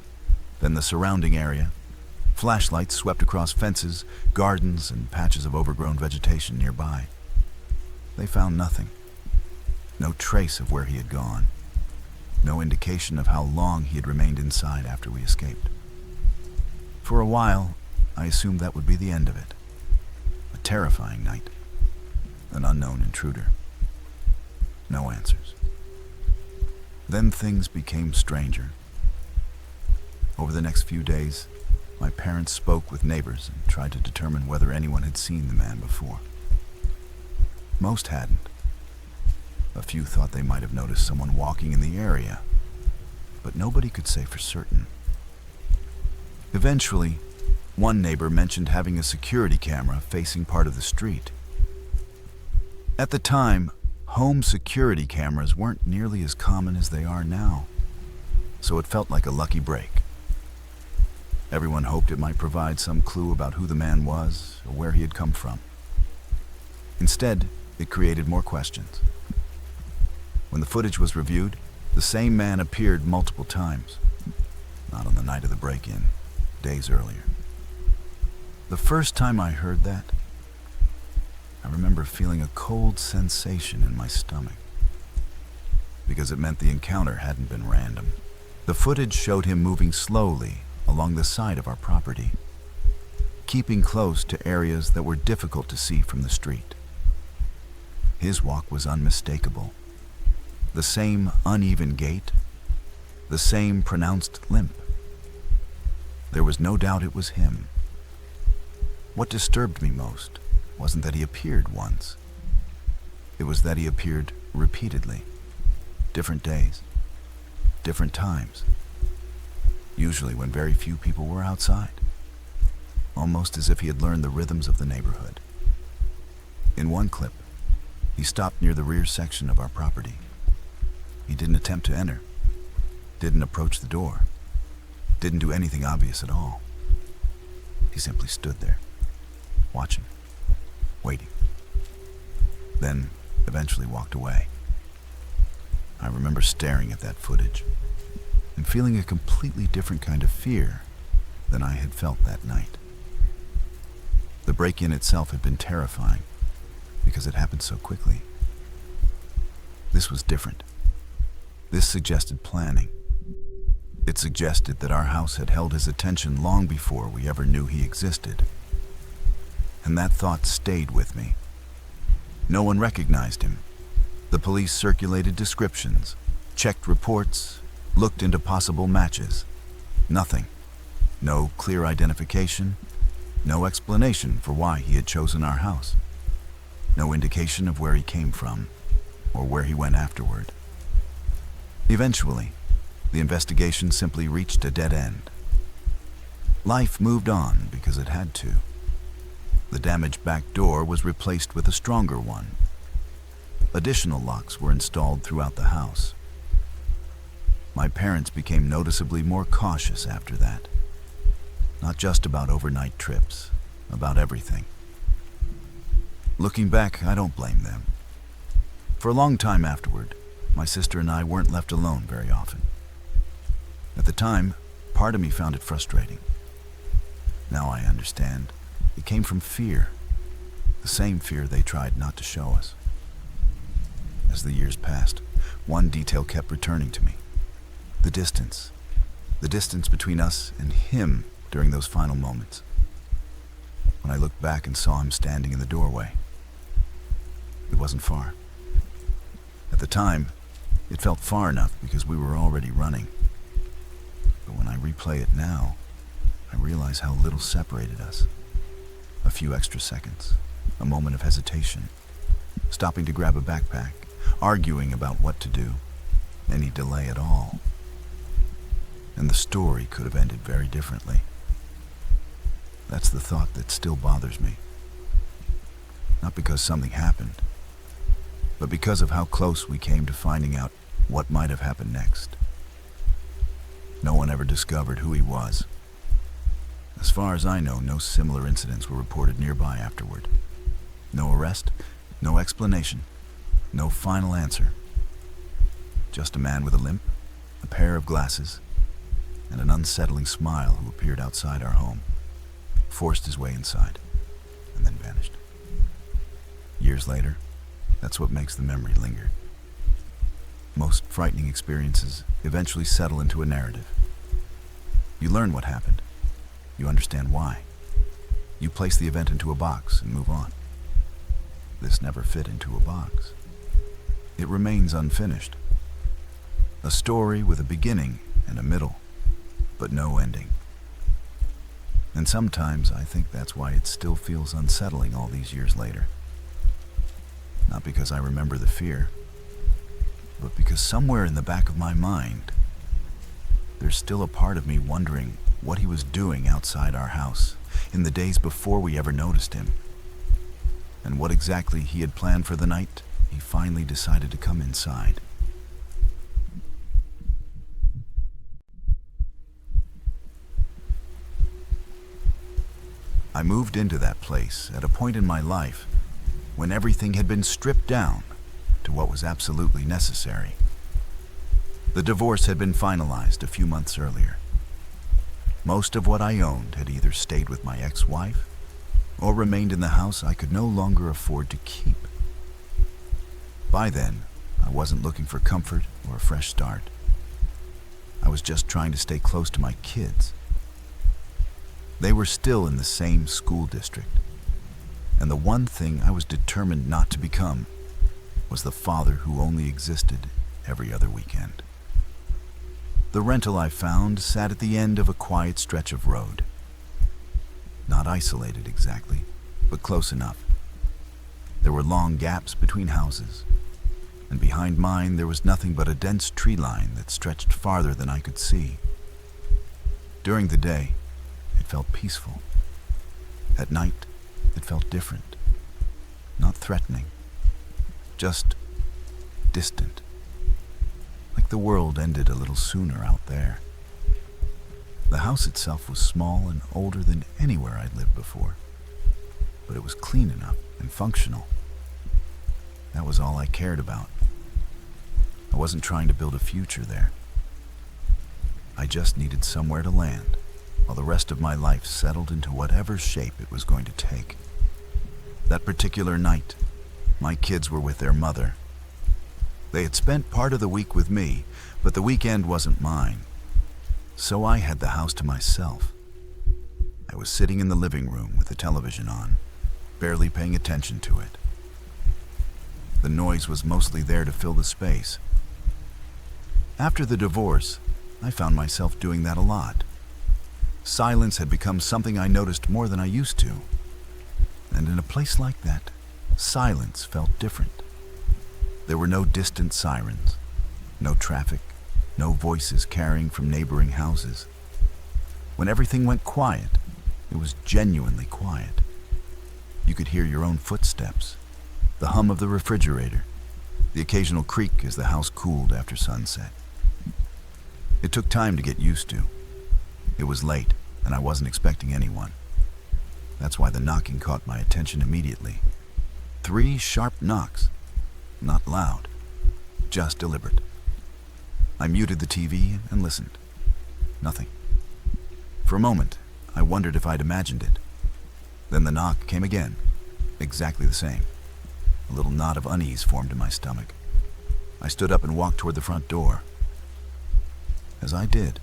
S1: then the surrounding area. Flashlights swept across fences, gardens, and patches of overgrown vegetation nearby. They found nothing. No trace of where he had gone. No indication of how long he had remained inside after we escaped. For a while, I assumed that would be the end of it. A terrifying night. An unknown intruder. No answers. Then things became stranger. Over the next few days, my parents spoke with neighbors and tried to determine whether anyone had seen the man before. Most hadn't. A few thought they might have noticed someone walking in the area, but nobody could say for certain. Eventually, one neighbor mentioned having a security camera facing part of the street. At the time, home security cameras weren't nearly as common as they are now, so it felt like a lucky break. Everyone hoped it might provide some clue about who the man was or where he had come from. Instead, it created more questions. When the footage was reviewed, the same man appeared multiple times. Not on the night of the break-in, days earlier. The first time I heard that, I remember feeling a cold sensation in my stomach, because it meant the encounter hadn't been random. The footage showed him moving slowly along the side of our property, keeping close to areas that were difficult to see from the street. His walk was unmistakable. The same uneven gait, the same pronounced limp. There was no doubt it was him. What disturbed me most wasn't that he appeared once. It was that he appeared repeatedly, different days, different times, usually when very few people were outside, almost as if he had learned the rhythms of the neighborhood. In one clip, he stopped near the rear section of our property. He didn't attempt to enter, didn't approach the door, didn't do anything obvious at all. He simply stood there, watching, waiting, then eventually walked away. I remember staring at that footage and feeling a completely different kind of fear than I had felt that night. The break-in itself had been terrifying because it happened so quickly. This was different. This suggested planning. It suggested that our house had held his attention long before we ever knew he existed. And that thought stayed with me. No one recognized him. The police circulated descriptions, checked reports, looked into possible matches. Nothing. No clear identification, no explanation for why he had chosen our house. No indication of where he came from or where he went afterward. Eventually, the investigation simply reached a dead end. Life moved on because it had to. The damaged back door was replaced with a stronger one. Additional locks were installed throughout the house. My parents became noticeably more cautious after that. Not just about overnight trips, about everything. Looking back, I don't blame them. For a long time afterward, my sister and I weren't left alone very often. At the time, part of me found it frustrating. Now I understand. It came from fear, the same fear they tried not to show us. As the years passed, one detail kept returning to me. The distance between us and him during those final moments. When I looked back and saw him standing in the doorway, it wasn't far. At the time, it felt far enough because we were already running. But when I replay it now, I realize how little separated us. A few extra seconds, a moment of hesitation, stopping to grab a backpack, arguing about what to do, any delay at all. And the story could have ended very differently. That's the thought that still bothers me. Not because something happened, but because of how close we came to finding out what might have happened next. No one ever discovered who he was. As far as I know, no similar incidents were reported nearby afterward. No arrest, no explanation, no final answer. Just a man with a limp, a pair of glasses, and an unsettling smile who appeared outside our home, forced his way inside, and then vanished. Years later, that's what makes the memory linger. Most frightening experiences eventually settle into a narrative. You learn what happened. You understand why. You place the event into a box and move on. This never fit into a box. It remains unfinished. A story with a beginning and a middle, but no ending. And sometimes I think that's why it still feels unsettling all these years later. Not because I remember the fear, but because somewhere in the back of my mind, there's still a part of me wondering what he was doing outside our house in the days before we ever noticed him, and what exactly he had planned for the night he finally decided to come inside. I moved into that place at a point in my life when everything had been stripped down to what was absolutely necessary. The divorce had been finalized a few months earlier. Most of what I owned had either stayed with my ex-wife or remained in the house I could no longer afford to keep. By then, I wasn't looking for comfort or a fresh start. I was just trying to stay close to my kids. They were still in the same school district, and the one thing I was determined not to become was the father who only existed every other weekend. The rental I found sat at the end of a quiet stretch of road. Not isolated exactly, but close enough. There were long gaps between houses, and behind mine there was nothing but a dense tree line that stretched farther than I could see. During the day, it felt peaceful. At night, it felt different. Not threatening, just distant. Like the world ended a little sooner out there. The house itself was small and older than anywhere I'd lived before, but it was clean enough and functional. That was all I cared about. I wasn't trying to build a future there. I just needed somewhere to land while the rest of my life settled into whatever shape it was going to take. That particular night, my kids were with their mother. They had spent part of the week with me, but the weekend wasn't mine. So I had the house to myself. I was sitting in the living room with the television on, barely paying attention to it. The noise was mostly there to fill the space. After the divorce, I found myself doing that a lot. Silence had become something I noticed more than I used to. And in a place like that, silence felt different. There were no distant sirens, no traffic, no voices carrying from neighboring houses. When everything went quiet, it was genuinely quiet. You could hear your own footsteps, the hum of the refrigerator, the occasional creak as the house cooled after sunset. It took time to get used to. It was late, and I wasn't expecting anyone. That's why the knocking caught my attention immediately. 3 sharp knocks. Not loud, just deliberate. I muted the TV and listened. Nothing. For a moment, I wondered if I'd imagined it. Then the knock came again, exactly the same. A little knot of unease formed in my stomach. I stood up and walked toward the front door. As I did,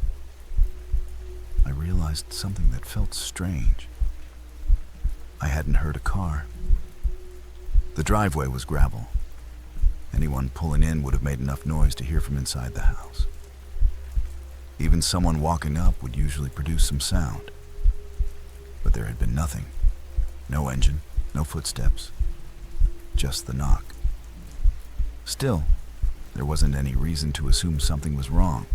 S1: I realized something that felt strange. I hadn't heard a car. The driveway was gravel. Anyone pulling in would have made enough noise to hear from inside the house. Even someone walking up would usually produce some sound. But there had been nothing. No engine, no footsteps. Just the knock. Still, there wasn't any reason to assume something was wrong.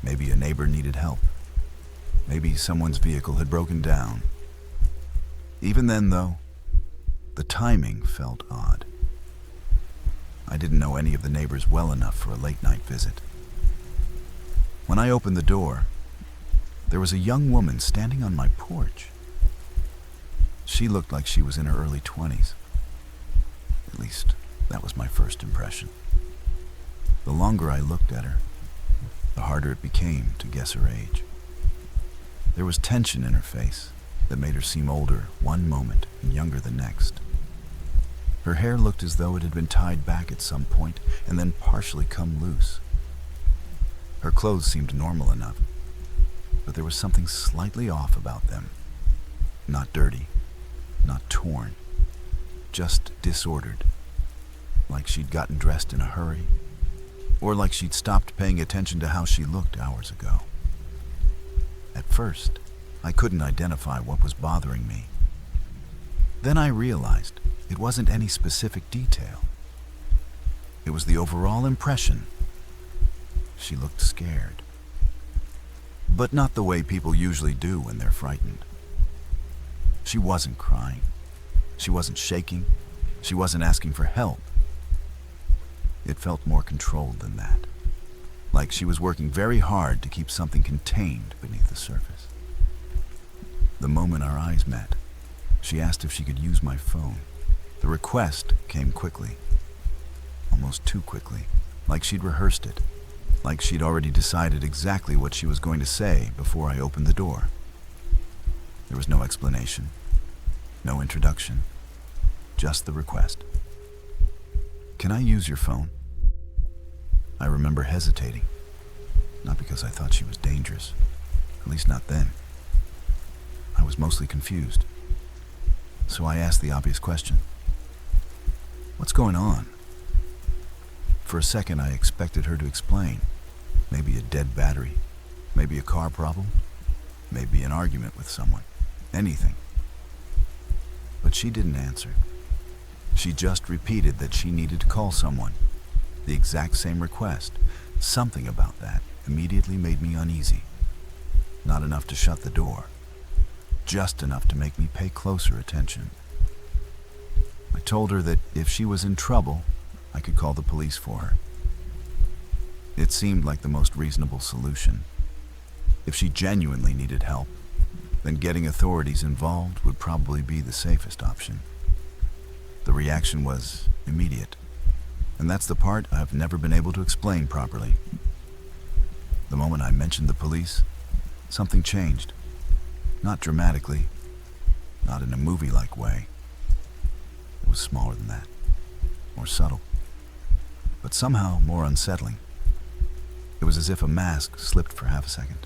S1: Maybe a neighbor needed help. Maybe someone's vehicle had broken down. Even then, though, the timing felt odd. I didn't know any of the neighbors well enough for a late-night visit. When I opened the door, there was a young woman standing on my porch. She looked like she was in her early 20s. At least, that was my first impression. The longer I looked at her, the harder it became to guess her age. There was tension in her face that made her seem older one moment and younger the next. Her hair looked as though it had been tied back at some point and then partially come loose. Her clothes seemed normal enough, but there was something slightly off about them. Not dirty, not torn, just disordered. Like she'd gotten dressed in a hurry, or like she'd stopped paying attention to how she looked hours ago. At first, I couldn't identify what was bothering me. Then I realized it wasn't any specific detail. It was the overall impression. She looked scared. But not the way people usually do when they're frightened. She wasn't crying. She wasn't shaking. She wasn't asking for help. It felt more controlled than that. Like she was working very hard to keep something contained beneath the surface. The moment our eyes met, she asked if she could use my phone. The request came quickly. Almost too quickly. Like she'd rehearsed it. Like she'd already decided exactly what she was going to say before I opened the door. There was no explanation. No introduction. Just the request. "Can I use your phone?" I remember hesitating. Not because I thought she was dangerous. At least not then. I was mostly confused. So I asked the obvious question. "What's going on?" For a second, I expected her to explain. Maybe a dead battery. Maybe a car problem. Maybe an argument with someone. Anything. But she didn't answer. She just repeated that she needed to call someone. The exact same request. Something about that immediately made me uneasy. Not enough to shut the door. Just enough to make me pay closer attention. I told her that if she was in trouble, I could call the police for her. It seemed like the most reasonable solution. If she genuinely needed help, then getting authorities involved would probably be the safest option. The reaction was immediate, and that's the part I've never been able to explain properly. The moment I mentioned the police, something changed. Not dramatically, not in a movie-like way. It was smaller than that, more subtle, but somehow more unsettling. It was as if a mask slipped for half a second.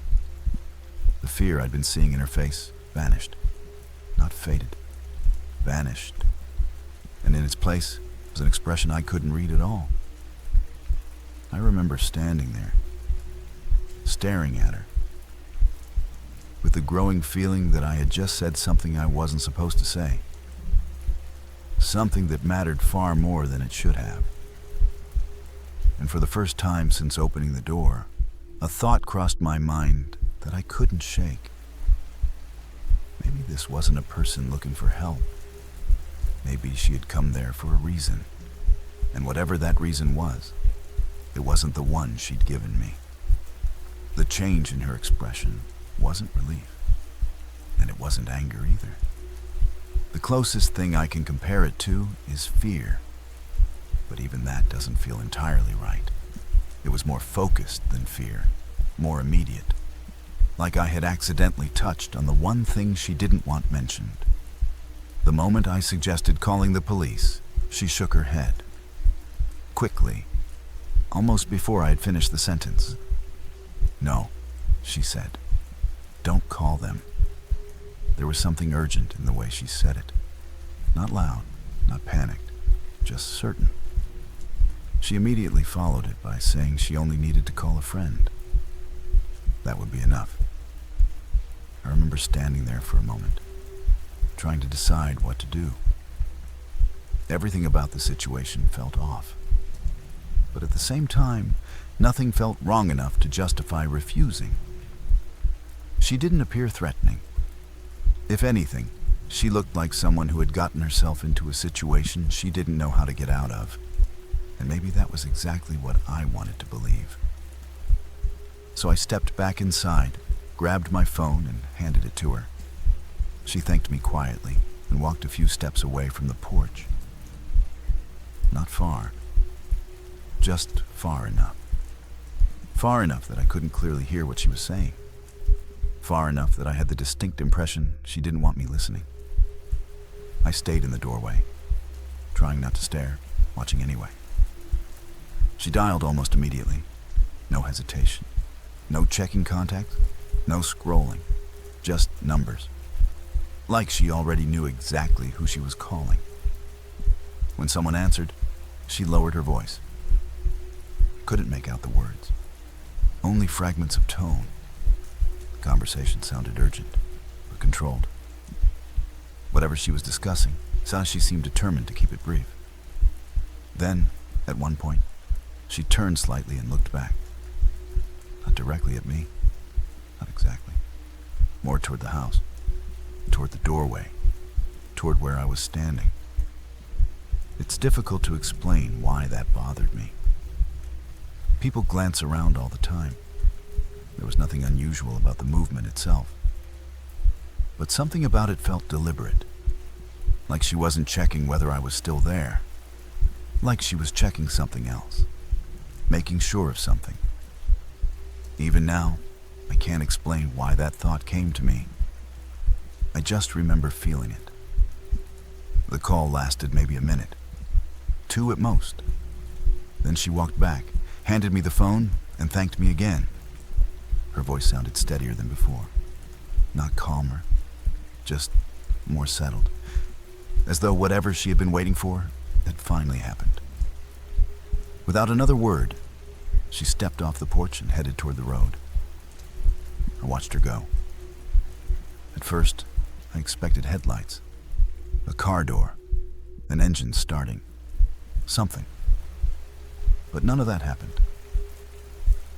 S1: The fear I'd been seeing in her face vanished. Not faded. Vanished. And in its place was an expression I couldn't read at all. I remember standing there, staring at her, with the growing feeling that I had just said something I wasn't supposed to say. Something that mattered far more than it should have. And for the first time since opening the door, a thought crossed my mind that I couldn't shake. Maybe this wasn't a person looking for help. Maybe she had come there for a reason. And whatever that reason was, it wasn't the one she'd given me. The change in her expression wasn't relief. And it wasn't anger either. The closest thing I can compare it to is fear. But even that doesn't feel entirely right. It was more focused than fear, more immediate. Like I had accidentally touched on the one thing she didn't want mentioned. The moment I suggested calling the police, she shook her head. Quickly, almost before I had finished the sentence. "No," she said. "Don't call them." There was something urgent in the way she said it. Not loud, not panicked, just certain. She immediately followed it by saying she only needed to call a friend. That would be enough. I remember standing there for a moment, trying to decide what to do. Everything about the situation felt off. But at the same time, nothing felt wrong enough to justify refusing. She didn't appear threatening. If anything, she looked like someone who had gotten herself into a situation she didn't know how to get out of. And maybe that was exactly what I wanted to believe. So I stepped back inside, grabbed my phone, and handed it to her. She thanked me quietly and walked a few steps away from the porch. Not far. Just far enough. Far enough that I couldn't clearly hear what she was saying. Far enough that I had the distinct impression she didn't want me listening. I stayed in the doorway, trying not to stare, watching anyway. She dialed almost immediately. No hesitation. No checking contacts. No scrolling. Just numbers. Like she already knew exactly who she was calling. When someone answered, she lowered her voice. Couldn't make out the words. Only fragments of tone. The conversation sounded urgent, but controlled. Whatever she was discussing, she seemed determined to keep it brief. Then, at one point, she turned slightly and looked back. Not directly at me. Not exactly. More toward the house. Toward the doorway. Toward where I was standing. It's difficult to explain why that bothered me. People glance around all the time. There was nothing unusual about the movement itself. But something about it felt deliberate. Like she wasn't checking whether I was still there. Like she was checking something else. Making sure of something. Even now, I can't explain why that thought came to me. I just remember feeling it. The call lasted maybe a minute. 2 at most. Then she walked back, handed me the phone, and thanked me again. Her voice sounded steadier than before. Not calmer, just more settled. As though whatever she had been waiting for had finally happened. Without another word, she stepped off the porch and headed toward the road. I watched her go. At first, I expected headlights, a car door, an engine starting, something. But none of that happened.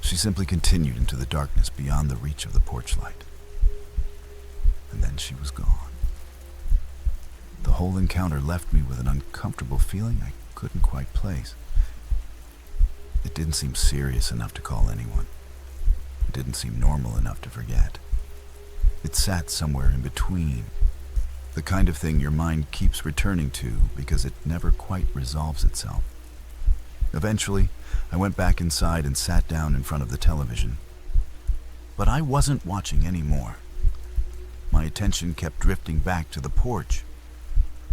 S1: She simply continued into the darkness beyond the reach of the porch light. And then she was gone. The whole encounter left me with an uncomfortable feeling I couldn't quite place. It didn't seem serious enough to call anyone. It didn't seem normal enough to forget. It sat somewhere in between. The kind of thing your mind keeps returning to because it never quite resolves itself. Eventually, I went back inside and sat down in front of the television. But I wasn't watching anymore. My attention kept drifting back to the porch,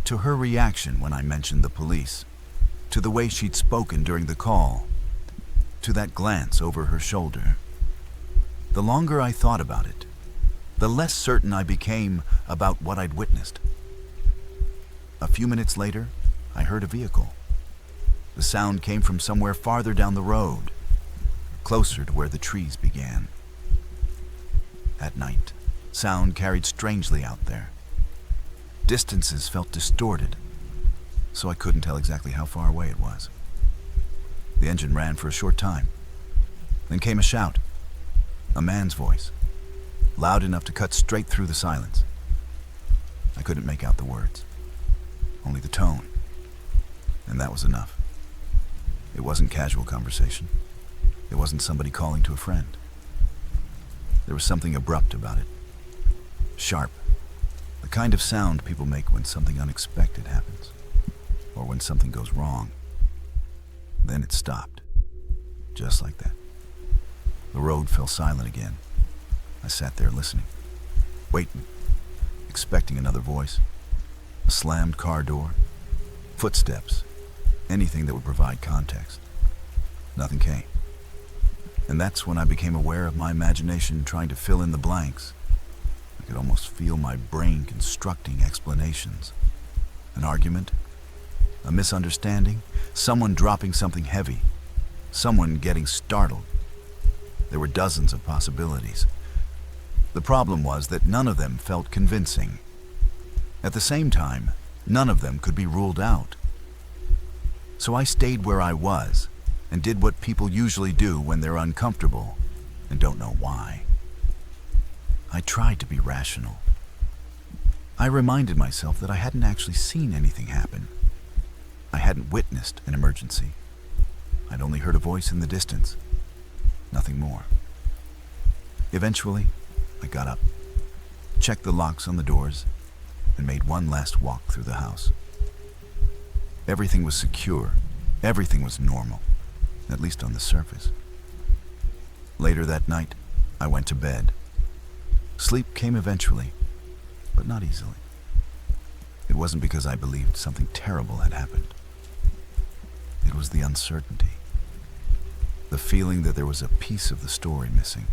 S1: to her reaction when I mentioned the police, to the way she'd spoken during the call. to that glance over her shoulder. The longer I thought about it, the less certain I became about what I'd witnessed. A few minutes later, I heard a vehicle. The sound came from somewhere farther down the road, closer to where the trees began. At night, sound carried strangely out there. Distances felt distorted, so I couldn't tell exactly how far away it was. The engine ran for a short time. Then came a shout, a man's voice, loud enough to cut straight through the silence. I couldn't make out the words, only the tone, and that was enough. It wasn't casual conversation. It wasn't somebody calling to a friend. There was something abrupt about it, sharp, the kind of sound people make when something unexpected happens, or when something goes wrong. Then it stopped, just like that. The road fell silent again. I sat there listening, waiting, expecting another voice, a slammed car door, footsteps, anything that would provide context. Nothing came. And that's when I became aware of my imagination trying to fill in the blanks. I could almost feel my brain constructing explanations. An argument, a misunderstanding, someone dropping something heavy, someone getting startled. There were dozens of possibilities. The problem was that none of them felt convincing. At the same time, none of them could be ruled out. So I stayed where I was and did what people usually do when they're uncomfortable and don't know why. I tried to be rational. I reminded myself that I hadn't actually seen anything happen. I hadn't witnessed an emergency. I'd only heard a voice in the distance. Nothing more. Eventually, I got up, checked the locks on the doors, and made one last walk through the house. Everything was secure. Everything was normal, at least on the surface. Later that night, I went to bed. Sleep came eventually, but not easily. It wasn't because I believed something terrible had happened. It was the uncertainty. The feeling that there was a piece of the story missing.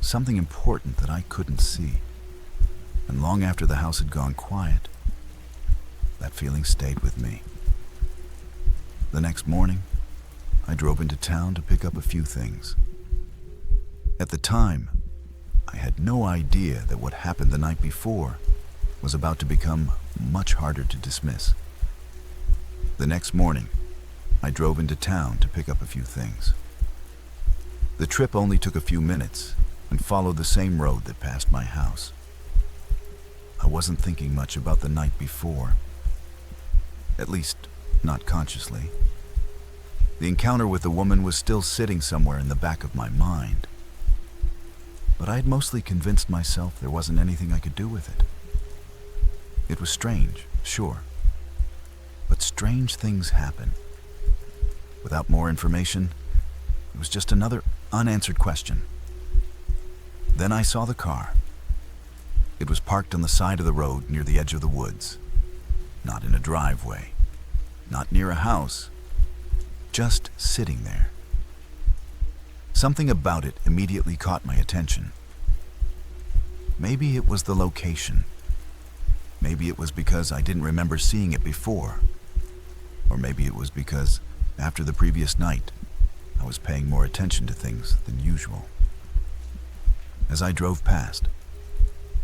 S1: Something important that I couldn't see. And long after the house had gone quiet, that feeling stayed with me. The next morning, I drove into town to pick up a few things. At the time, I had no idea that what happened the night before was about to become much harder to dismiss. The next morning, I drove into town to pick up a few things. The trip only took a few minutes and followed the same road that passed my house. I wasn't thinking much about the night before. At least, not consciously. The encounter with the woman was still sitting somewhere in the back of my mind. But I had mostly convinced myself there wasn't anything I could do with it. It was strange, sure. But strange things happen. Without more information, it was just another unanswered question. Then I saw the car. It was parked on the side of the road near the edge of the woods. Not in a driveway, not near a house, just sitting there. Something about it immediately caught my attention. Maybe it was the location. Maybe it was because I didn't remember seeing it before. Or maybe it was because, after the previous night, I was paying more attention to things than usual. As I drove past,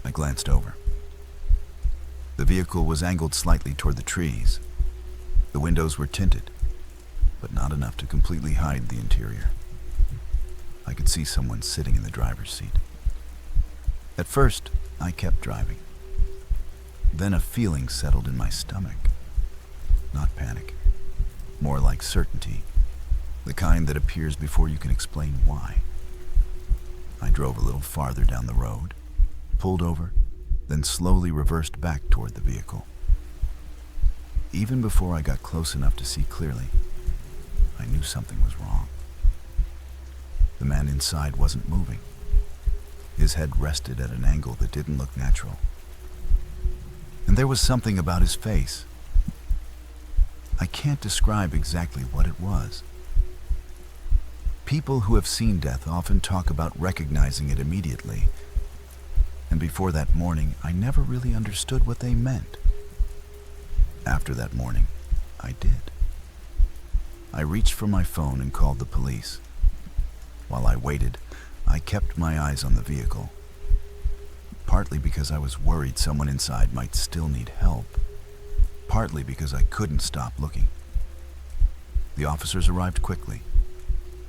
S1: I glanced over. The vehicle was angled slightly toward the trees. The windows were tinted, but not enough to completely hide the interior. I could see someone sitting in the driver's seat. At first, I kept driving. Then a feeling settled in my stomach. Not panic, more like certainty, the kind that appears before you can explain why. I drove a little farther down the road, pulled over, then slowly reversed back toward the vehicle. Even before I got close enough to see clearly, I knew something was wrong. The man inside wasn't moving. His head rested at an angle that didn't look natural. And there was something about his face. I can't describe exactly what it was. People who have seen death often talk about recognizing it immediately, and before that morning, I never really understood what they meant. After that morning, I did. I reached for my phone and called the police. While I waited, I kept my eyes on the vehicle, partly because I was worried someone inside might still need help, partly because I couldn't stop looking. The officers arrived quickly.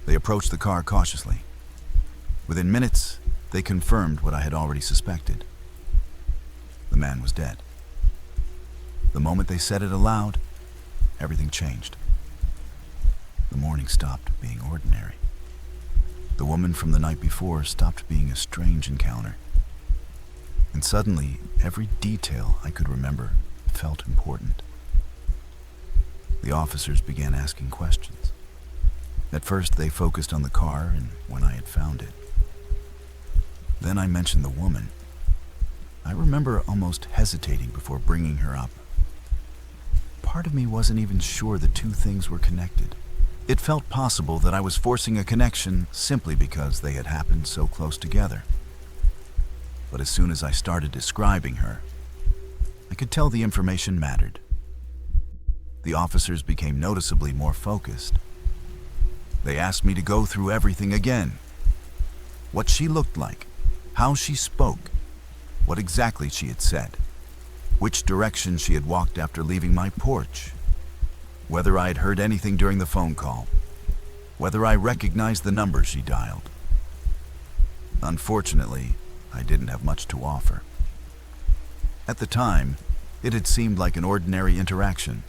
S1: They approached the car cautiously. Within minutes, they confirmed what I had already suspected. The man was dead. The moment they said it aloud, everything changed. The morning stopped being ordinary. The woman from the night before stopped being a strange encounter. And suddenly, every detail I could remember felt important. The officers began asking questions. At first, they focused on the car and when I had found it. Then I mentioned the woman. I remember almost hesitating before bringing her up. Part of me wasn't even sure the two things were connected. It felt possible that I was forcing a connection simply because they had happened so close together. But as soon as I started describing her, I could tell the information mattered. The officers became noticeably more focused. They asked me to go through everything again. What she looked like, how she spoke, what exactly she had said, which direction she had walked after leaving my porch, whether I had heard anything during the phone call, whether I recognized the number she dialed. Unfortunately, I didn't have much to offer. At the time, it had seemed like an ordinary interaction.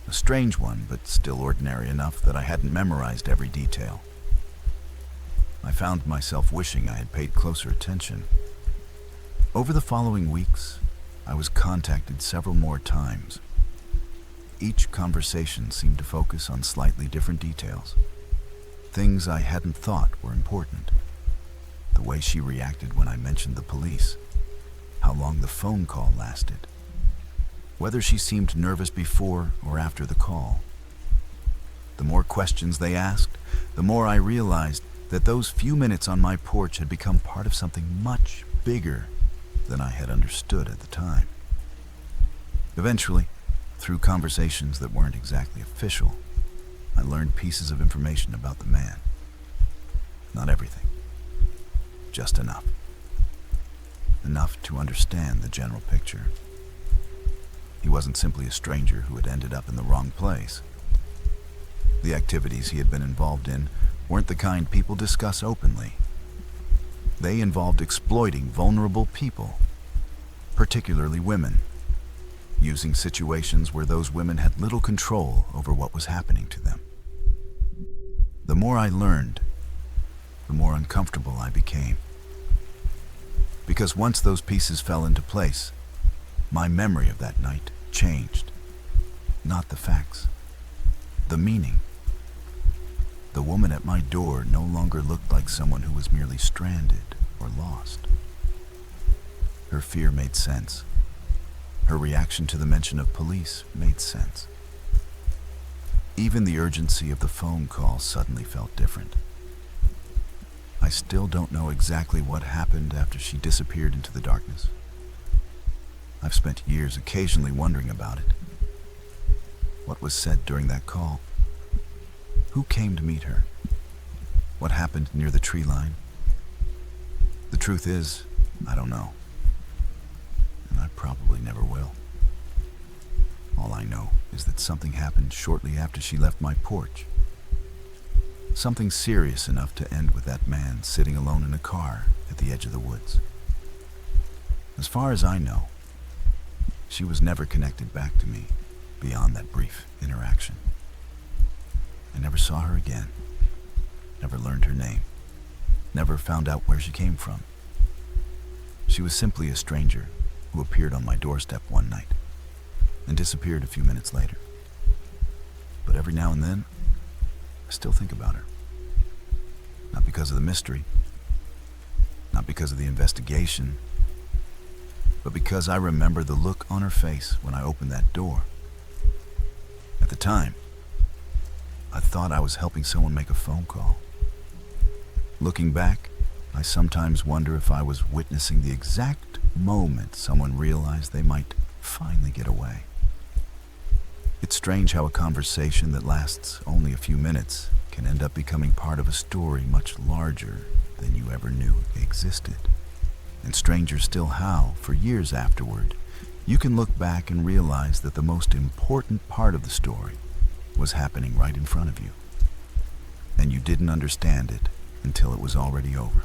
S1: A strange one, but still ordinary enough that I hadn't memorized every detail. I found myself wishing I had paid closer attention. Over the following weeks, I was contacted several more times. Each conversation seemed to focus on slightly different details. Things I hadn't thought were important. The way she reacted when I mentioned the police. How long the phone call lasted. Whether she seemed nervous before or after the call. The more questions they asked, the more I realized that those few minutes on my porch had become part of something much bigger than I had understood at the time. Eventually, through conversations that weren't exactly official, I learned pieces of information about the man. Not everything. Just enough. Enough to understand the general picture. He wasn't simply a stranger who had ended up in the wrong place. The activities he had been involved in weren't the kind people discuss openly. They involved exploiting vulnerable people, particularly women, using situations where those women had little control over what was happening to them. The more I learned, the more uncomfortable I became. Because once those pieces fell into place, my memory of that night changed. Not the facts, the meaning. The woman at my door no longer looked like someone who was merely stranded or lost. Her fear made sense. Her reaction to the mention of police made sense. Even the urgency of the phone call suddenly felt different. I still don't know exactly what happened after she disappeared into the darkness. I've spent years occasionally wondering about it. What was said during that call? Who came to meet her? What happened near the tree line? The truth is, I don't know. And I probably never will. All I know is that something happened shortly after she left my porch. Something serious enough to end with that man sitting alone in a car at the edge of the woods. As far as I know, she was never connected back to me beyond that brief interaction. I never saw her again, never learned her name, never found out where she came from. She was simply a stranger who appeared on my doorstep one night and disappeared a few minutes later. But every now and then, I still think about her. Not because of the mystery, not because of the investigation, but because I remember the look on her face when I opened that door. At the time, I thought I was helping someone make a phone call. Looking back, I sometimes wonder if I was witnessing the exact moment someone realized they might finally get away. It's strange how a conversation that lasts only a few minutes can end up becoming part of a story much larger than you ever knew existed. And stranger still how, for years afterward, you can look back and realize that the most important part of the story was happening right in front of you. And you didn't understand it until it was already over.